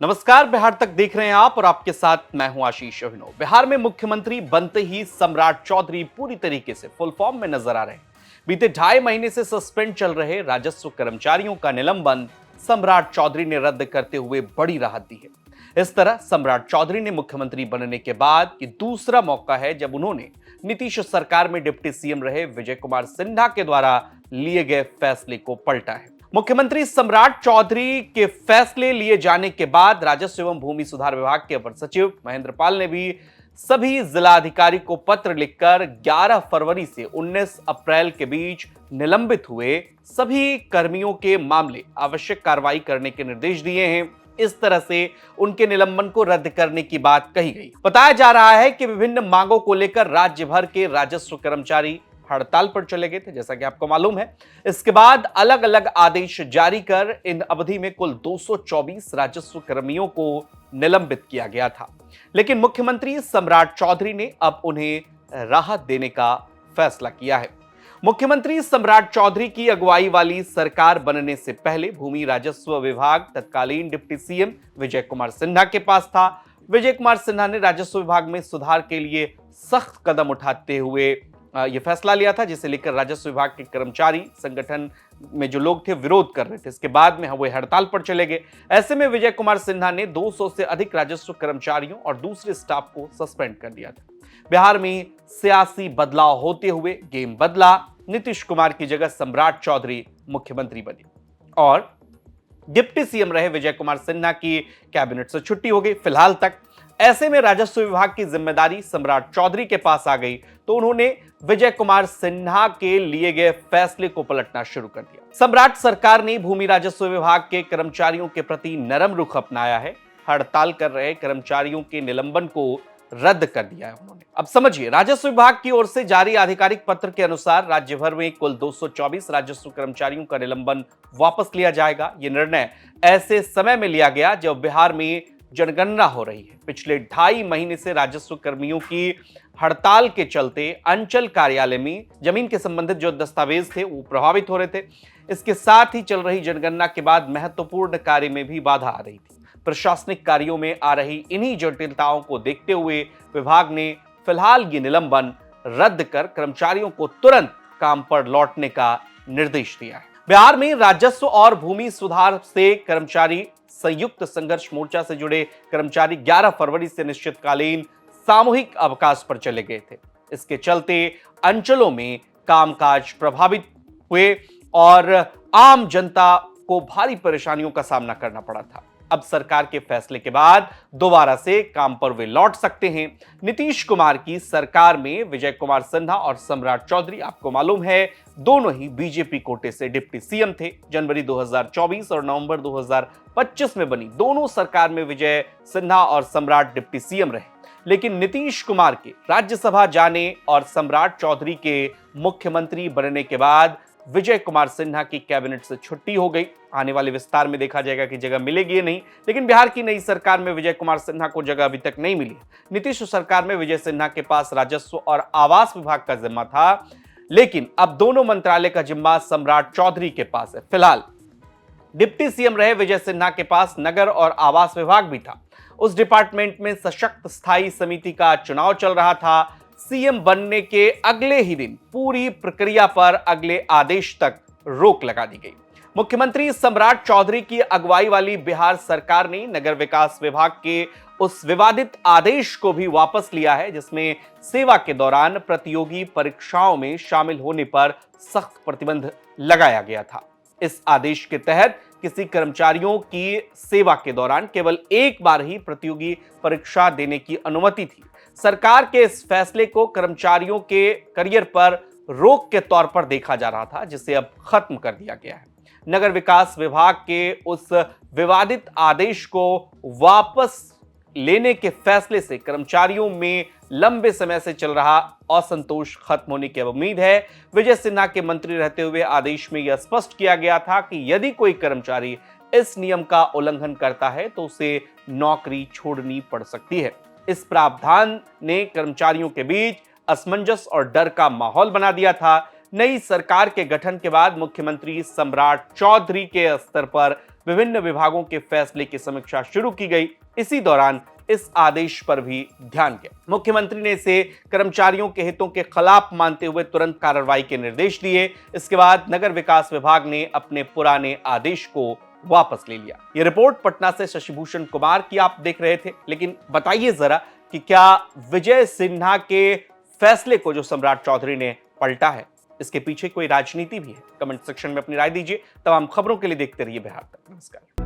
नमस्कार। बिहार तक देख रहे हैं आप और आपके साथ मैं हूं आशीष अभिनव। बिहार में मुख्यमंत्री बनते ही सम्राट चौधरी पूरी तरीके से फुल फॉर्म में नजर आ रहे हैं। बीते 2.5 महीने से सस्पेंड चल रहे राजस्व कर्मचारियों का निलंबन सम्राट चौधरी ने रद्द करते हुए बड़ी राहत दी है। इस तरह सम्राट चौधरी ने मुख्यमंत्री बनने के बाद ये दूसरा मौका है जब उन्होंने नीतीश सरकार में डिप्टी सीएम रहे विजय कुमार सिन्हा के द्वारा लिए गए फैसले को पलटा है। मुख्यमंत्री सम्राट चौधरी के फैसले लिए जाने के बाद राजस्व एवं भूमि सुधार विभाग के अपर सचिव महेंद्र पाल ने भी सभी जिलाधिकारी को पत्र लिखकर 11 फरवरी से 19 अप्रैल के बीच निलंबित हुए सभी कर्मियों के मामले आवश्यक कार्रवाई करने के निर्देश दिए हैं। इस तरह से उनके निलंबन को रद्द करने की बात कही गई। बताया जा रहा है कि विभिन्न मांगों को लेकर राज्य भर के राजस्व कर्मचारी हड़ताल पर चले गए थे, जैसा कि आपको मालूम है। इसके बाद अलग अलग आदेश जारी कर इन अवधि में कुल 224 राजस्व कर्मियों को निलंबित किया गया था। लेकिन मुख्यमंत्री सम्राट चौधरी ने अब उन्हें राहत देने का फैसला किया है। मुख्यमंत्री सम्राट चौधरी की अगुवाई वाली सरकार बनने से पहले भूमि राजस्व विभाग तत्कालीन डिप्टी सीएम विजय कुमार सिन्हा के पास था। विजय कुमार सिन्हा ने राजस्व विभाग में सुधार के लिए सख्त कदम उठाते हुए यह फैसला लिया था, जिसे लेकर राजस्व विभाग के कर्मचारी संगठन में जो लोग थे विरोध कर रहे थे। इसके बाद में वो हड़ताल पर चले गए। ऐसे में विजय कुमार सिन्हा ने 200 से अधिक राजस्व कर्मचारियों और दूसरे स्टाफ को सस्पेंड कर दिया था। बिहार में सियासी बदलाव होते हुए गेम बदला। नीतीश कुमार की जगह सम्राट चौधरी मुख्यमंत्री बने और डिप्टी सीएम रहे विजय कुमार सिन्हा की कैबिनेट से छुट्टी हो गई फिलहाल तक। ऐसे में राजस्व विभाग की जिम्मेदारी सम्राट चौधरी के पास आ गई तो उन्होंने विजय कुमार सिन्हा के लिए गए फैसले को पलटना शुरू कर दिया। सम्राट सरकार ने भूमि राजस्व विभाग के कर्मचारियों के प्रति नरम रुख अपनाया है। हड़ताल कर रहे कर्मचारियों के निलंबन को रद्द कर दिया है उन्होंने। अब समझिए, राजस्व विभाग की ओर से जारी आधिकारिक पत्र के अनुसार राज्य भर में कुल 224 राजस्व कर्मचारियों का निलंबन वापस लिया जाएगा। यह निर्णय ऐसे समय में लिया गया जब बिहार में जनगणना हो रही है। पिछले 2.5 महीने से राजस्व कर्मियों की हड़ताल के चलते अंचल कार्यालय में जमीन के संबंधित जो दस्तावेज थे वो प्रभावित हो रहे थे। इसके साथ ही चल रही जनगणना के बाद महत्वपूर्ण कार्य में भी बाधा आ रही थी। प्रशासनिक कार्यों में आ रही इन्हीं जटिलताओं को देखते हुए विभाग ने फिलहाल ये निलंबन रद्द कर कर्मचारियों को तुरंत काम पर लौटने का निर्देश दिया है। बिहार में राजस्व और भूमि सुधार से कर्मचारी संयुक्त संघर्ष मोर्चा से जुड़े कर्मचारी 11 फरवरी से निश्चितकालीन सामूहिक अवकाश पर चले गए थे। इसके चलते अंचलों में कामकाज प्रभावित हुए और आम जनता को भारी परेशानियों का सामना करना पड़ा था। अब सरकार के फैसले के बाद दोबारा से काम पर वे लौट सकते हैं। नीतीश कुमार की सरकार में विजय कुमार सिन्हा और सम्राट चौधरी, आपको मालूम है, दोनों ही बीजेपी कोटे से डिप्टी सीएम थे। जनवरी 2024 और नवंबर 2025 में बनी दोनों सरकार में विजय सिन्हा और सम्राट डिप्टी सीएम रहे। लेकिन नीतीश कुमार के राज्यसभा जाने और सम्राट चौधरी के मुख्यमंत्री बनने के बाद विजय कुमार सिन्हा की कैबिनेट से छुट्टी हो गई। आने वाले विस्तार में देखा जाएगा कि जगह मिलेगी या नहीं, लेकिन बिहार की नई सरकार में विजय कुमार सिन्हा को जगह अभी तक नहीं मिली। नीतीश सरकार में विजय सिन्हा के पास राजस्व और आवास विभाग का जिम्मा था, लेकिन अब दोनों मंत्रालय का जिम्मा सम्राट चौधरी के पास है। फिलहाल डिप्टी सीएम रहे विजय सिन्हा के पास नगर और आवास विभाग भी था। उस डिपार्टमेंट में सशक्त स्थायी समिति का चुनाव चल रहा था। सीएम बनने के अगले ही दिन पूरी प्रक्रिया पर अगले आदेश तक रोक लगा दी गई। मुख्यमंत्री सम्राट चौधरी की अगुवाई वाली बिहार सरकार ने नगर विकास विभाग के उस विवादित आदेश को भी वापस लिया है, जिसमें सेवा के दौरान प्रतियोगी परीक्षाओं में शामिल होने पर सख्त प्रतिबंध लगाया गया था। इस आदेश के तहत किसी कर्मचारियों की सेवा के दौरान केवल एक बार ही प्रतियोगी परीक्षा देने की अनुमति थी। सरकार के इस फैसले को कर्मचारियों के करियर पर रोक के तौर पर देखा जा रहा था, जिसे अब खत्म कर दिया गया है। नगर विकास विभाग के उस विवादित आदेश को वापस लेने के फैसले से कर्मचारियों में लंबे समय से चल रहा असंतोष खत्म होने की उम्मीद है। विजय सिन्हा के मंत्री रहते हुए आदेश में यह स्पष्ट किया गया था कि यदि कोई कर्मचारी इस नियम का उल्लंघन करता है तो उसे नौकरी छोड़नी पड़ सकती है। इस प्रावधान ने कर्मचारियों के बीच असमंजस और डर का माहौल बना दिया था। नई सरकार के गठन के बाद मुख्यमंत्री सम्राट चौधरी के स्तर पर विभिन्न विभागों के फैसले की समीक्षा शुरू की गई। इसी दौरान इस आदेश पर भी ध्यान गया। मुख्यमंत्री ने इसे कर्मचारियों के हितों के खिलाफ मानते हुए तुरंत कार्रवाई के निर्देश दिए। इसके बाद नगर विकास विभाग ने अपने पुराने आदेश को वापस ले लिया। यह रिपोर्ट पटना से शशिभूषण कुमार की आप देख रहे थे, लेकिन बताइए जरा कि क्या विजय सिन्हा के फैसले को जो सम्राट चौधरी ने पलटा है, इसके पीछे कोई राजनीति भी है? कमेंट सेक्शन में अपनी राय दीजिए। तमाम खबरों के लिए देखते रहिए बिहार तक। नमस्कार।